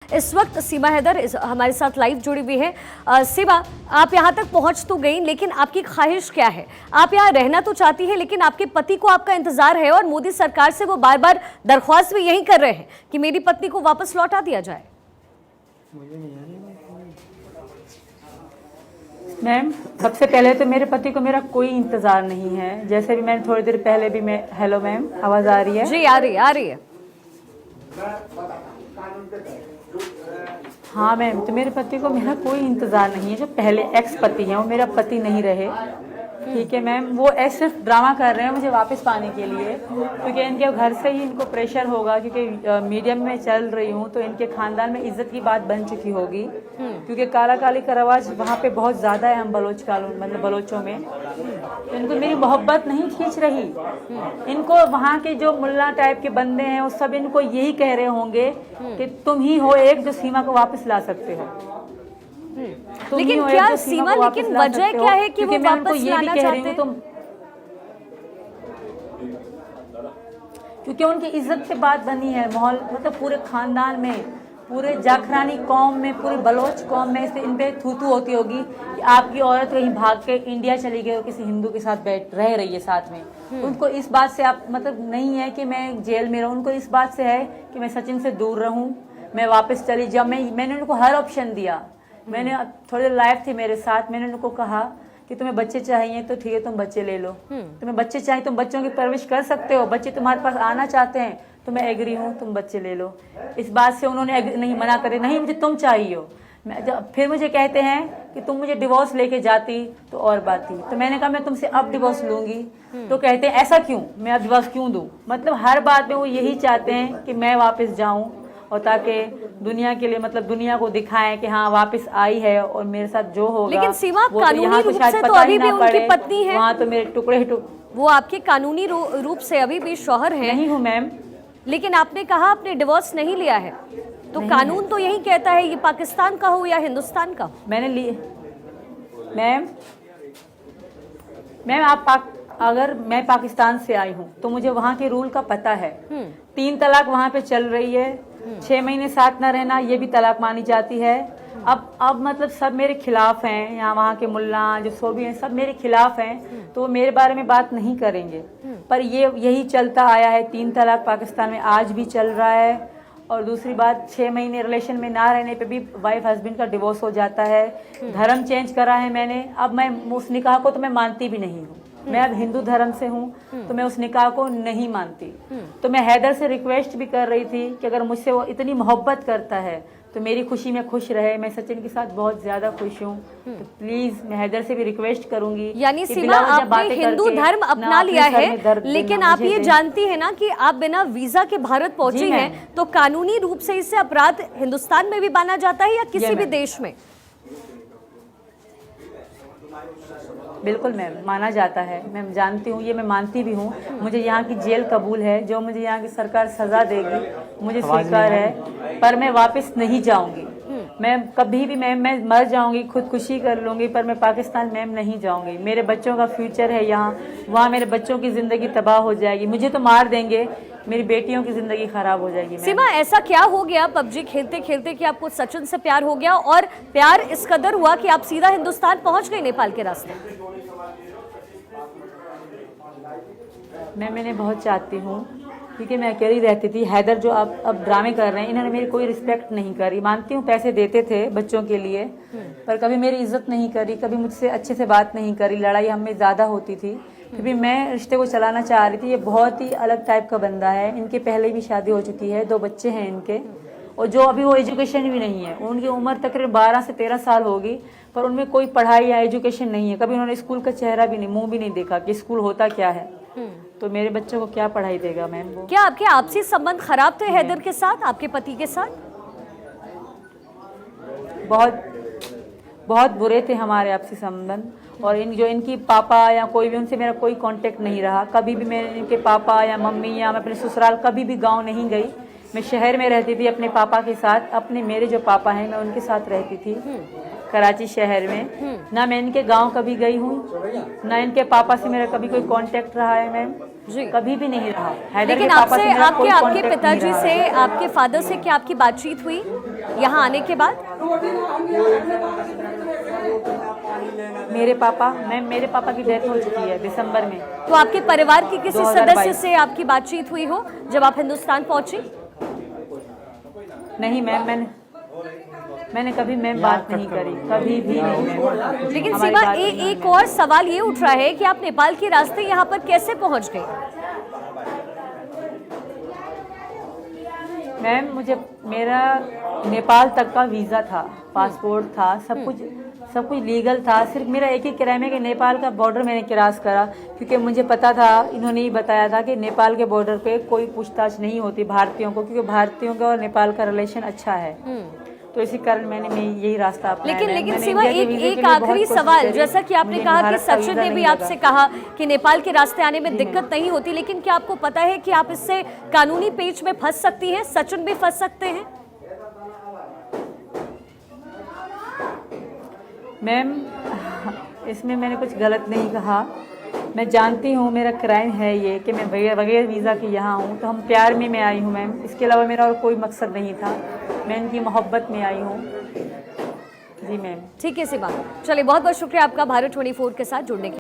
इस वक्त सीमा हैदर हमारे साथ लाइव जुड़ी हुई है। सीमा, आप यहाँ तक पहुँच तो गई, लेकिन आपकी ख्वाहिश क्या है? आप यहाँ रहना तो चाहती है, लेकिन आपके पति को आपका इंतजार है और मोदी सरकार से वो बार बार दरख्वास्त भी यही कर रहे हैं कि मेरी पत्नी को वापस लौटा दिया जाए। मैम, सबसे पहले तो मेरे पति को मेरा कोई इंतज़ार नहीं है। जैसे भी मैंने थोड़ी देर पहले भी मैं हेलो मैम, आवाज़ आ रही है? जी आ रही है। हाँ मैम, तो मेरे पति को मेरा कोई इंतज़ार नहीं है। जो पहले एक्स पति हैं वो मेरा पति नहीं रहे, ठीक है मैम। वो ऐसे ड्रामा कर रहे हैं मुझे वापस पाने के लिए, क्योंकि इनके घर से ही इनको प्रेशर होगा, क्योंकि मीडियम में चल रही हूँ तो इनके खानदान में इज्जत की बात बन चुकी होगी, क्योंकि काला काली का रवाज वहाँ पे बहुत ज़्यादा है। हम मतलब बलोचों में तो इनको मेरी मोहब्बत नहीं खींच रही। इनको वहाँ के जो मुल्ला टाइप के बंदे हैं वो सब इनको यही कह रहे होंगे कि तुम ही हो एक जो सीमा को वापस ला सकते हो। लेकिन क्या सीमा, लेकिन वजह क्या है कि वो वापस लाना चाहते हैं? क्योंकि उनकी इज्जत पे बात बनी है, माहौल मतलब पूरे खानदान में, पूरे जाखरानी कौम में, पूरी बलोच कौम में इन पे थू होती होगी कि आपकी औरत कहीं भाग के इंडिया चली गई और किसी हिंदू के साथ बैठ रह रही है साथ में। उनको इस बात से आप मतलब नहीं है कि मैं जेल में रहूं, उनको इस बात से है कि मैं सचिन से दूर रहूं, मैं वापस चली जाऊं। मैंने उनको हर ऑप्शन दिया। मैंने थोड़े लाइफ थे मेरे साथ, मैंने उनको कहा कि तुम्हें बच्चे चाहिए तो ठीक है तुम बच्चे ले लो, तुम्हें बच्चे चाहिए तुम बच्चों की परवरिश कर सकते हो, बच्चे तुम्हारे पास आना चाहते हैं तो मैं एग्री हूँ, तुम बच्चे ले लो। इस बात से उन्होंने नहीं मना करे, नहीं मुझे तुम चाहिए हो। फिर मुझे कहते हैं कि तुम मुझे डिवोर्स लेके जाती तो और बात थी। तो मैंने कहा मैं तुमसे अब डिवोर्स लूंगी। तो कहते हैं ऐसा क्यों, मैं अब डिवोर्स क्यों दूं? मतलब हर बात में वो यही चाहते हैं कि मैं वापस जाऊं और ताकि दुनिया के लिए मतलब दुनिया को दिखाएं कि हाँ वापस आई है और मेरे साथ जो होगा। लेकिन सीमा, वो कानूनी रूप से तो अभी भी उनकी पत्नी है, वहाँ तो मेरे टुकड़े वो आपके कानूनी रूप से अभी भी शौहर है। नहीं हूँ मैम। लेकिन आपने कहा आपने डिवोर्स नहीं लिया है, तो कानून तो यही कहता है ये पाकिस्तान का हो या हिंदुस्तान का। मैंने लिए मैम आप अगर मैं पाकिस्तान से आई हूँ तो मुझे वहाँ के रूल का पता है। 3 तलाक वहाँ पे चल रही है, 6 महीने साथ न रहना ये भी तलाक मानी जाती है। अब मतलब सब मेरे खिलाफ हैं, यहाँ वहाँ के मुल्ला जो सो भी हैं सब मेरे खिलाफ हैं, तो वो मेरे बारे में बात नहीं करेंगे। पर यही चलता आया है, 3 तलाक पाकिस्तान में आज भी चल रहा है। और दूसरी बात, 6 महीने रिलेशन में ना रहने पे भी वाइफ हस्बैंड का डिवोर्स हो जाता है। धर्म चेंज करा है मैंने, अब मैं उस निकाह को तो मैं मानती भी नहीं हूँ। मैं अब हिंदू धर्म से हूँ तो मैं उस निकाह को नहीं मानती। तो मैं हैदर से रिक्वेस्ट भी कर रही थी कि अगर मुझसे वो इतनी मोहब्बत करता है तो मेरी खुशी में खुश रहे। मैं सचिन के साथ बहुत ज्यादा खुश हूँ, तो प्लीज मैं हैदर से भी रिक्वेस्ट करूंगी। यानी सीमा, आपने हिंदू धर्म अपना लिया है, लेकिन आप ये जानती है ना कि आप बिना वीजा के भारत पहुंची हैं, तो कानूनी रूप से इससे अपराध हिंदुस्तान में भी माना जाता है या किसी भी देश में? बिल्कुल मैम, माना जाता है। मैं जानती हूँ, ये मैं मानती भी हूँ। मुझे यहाँ की जेल कबूल है, जो मुझे यहाँ की सरकार सजा देगी मुझे स्वीकार है, पर मैं वापस नहीं जाऊँगी। मैं कभी भी मैं मर जाऊँगी, खुदकुशी कर लूँगी, पर मैं पाकिस्तान मैम नहीं जाऊँगी। मेरे बच्चों का फ्यूचर है यहाँ, वहाँ मेरे बच्चों की ज़िंदगी तबाह हो जाएगी। मुझे तो मार देंगे, मेरी बेटियों की ज़िंदगी ख़राब हो जाएगी। सीमा, ऐसा क्या हो गया पबजी खेलते खेलते कि आपको सचिन से प्यार हो गया और प्यार इस कदर हुआ कि आप सीधा हिंदुस्तान पहुँच गए नेपाल के रास्ते? मैंने बहुत चाहती हूँ, क्योंकि मैं अकेली रहती थी। हैदर जो अब ड्रामे कर रहे हैं, इन्होंने मेरी कोई रिस्पेक्ट नहीं करी। मानती हूँ पैसे देते थे बच्चों के लिए, पर कभी मेरी इज्जत नहीं करी, कभी मुझसे अच्छे से बात नहीं करी। लड़ाई हमें ज़्यादा होती थी, क्योंकि मैं रिश्ते को चलाना चाह रही थी। ये बहुत ही अलग टाइप का बंदा है, इनके पहले भी शादी हो चुकी है, 2 बच्चे हैं इनके, और जो अभी वो एजुकेशन भी नहीं है। उनकी उम्र तकरीबन 12 से 13 साल होगी, पर उनमें कोई पढ़ाई या एजुकेशन नहीं है। कभी उन्होंने स्कूल का चेहरा भी नहीं, मुंह भी नहीं देखा कि स्कूल होता क्या है। तो मेरे बच्चों को क्या पढ़ाई देगा मैम वो? क्या आपके आपसी संबंध खराब थे हैदर के साथ, आपके पति के साथ? बहुत बुरे थे हमारे आपसी संबंध। और इनकी पापा या कोई भी, उनसे मेरा कोई कांटेक्ट नहीं रहा। कभी भी मैं इनके पापा या मम्मी या मैं अपने ससुराल कभी भी गांव नहीं गई। मैं शहर में रहती थी अपने पापा के साथ। मेरे जो पापा हैं मैं उनके साथ रहती थी कराची शहर में। ना मैं इनके गांव कभी गई हूँ, ना इनके पापा से मेरा कभी कोई कांटेक्ट रहा है मैम। जी। कभी भी नहीं रहा। हैदर लेकिन के पापा आपसे से मेरा कोई आपके कांटेक्ट नहीं पिताजी रहा से, है। आपके फादर से क्या आपकी बातचीत हुई यहाँ आने के बाद? मेरे पापा की डेथ हो चुकी है दिसंबर में। तो आपके परिवार के किसी 2022 सदस्य से आपकी बातचीत हुई हो जब आप हिंदुस्तान पहुंची? नहीं मैम, मैंने कभी मैम बात नहीं करी, कभी भी नहीं मैम। लेकिन हमारी सीमा, बात नहीं एक और सवाल ये उठ रहा है कि आप नेपाल के रास्ते यहाँ पर कैसे पहुंच गए? मैम, मेरा नेपाल तक का वीज़ा था, पासपोर्ट था, सब कुछ लीगल था। सिर्फ मेरा एक ही क्राइम है कि नेपाल का बॉर्डर मैंने क्रॉस करा, क्योंकि मुझे पता था, इन्होंने ही बताया था कि नेपाल के बॉर्डर पे कोई पूछताछ नहीं होती भारतीयों को, क्योंकि भारतीयों का और नेपाल का रिलेशन अच्छा है। तो इसी कारण मैंने यही रास्ता अपनाया। लेकिन सीमा, एक आखिरी सवाल, जैसा कि आपने कहा कि सचिन ने भी आपसे कहा कि नेपाल के रास्ते आने में दिक्कत नहीं होती, लेकिन क्या आपको पता है कि आप इससे कानूनी पेच में फंस सकती हैं? सचिन भी फंस सकते हैं? मैम, इसमें मैंने कुछ गलत नहीं कहा। मैं जानती हूँ मेरा क्राइम है ये कि मैं बगैर वीज़ा के यहाँ हूँ, तो हम प्यार में मैं आई हूँ मैम। इसके अलावा मेरा और कोई मकसद नहीं था, मैं इनकी मोहब्बत में आई हूँ। जी मैम। ठीक है सीमा, चलिए, बहुत बहुत शुक्रिया आपका भारत 24 के साथ जुड़ने के लिए।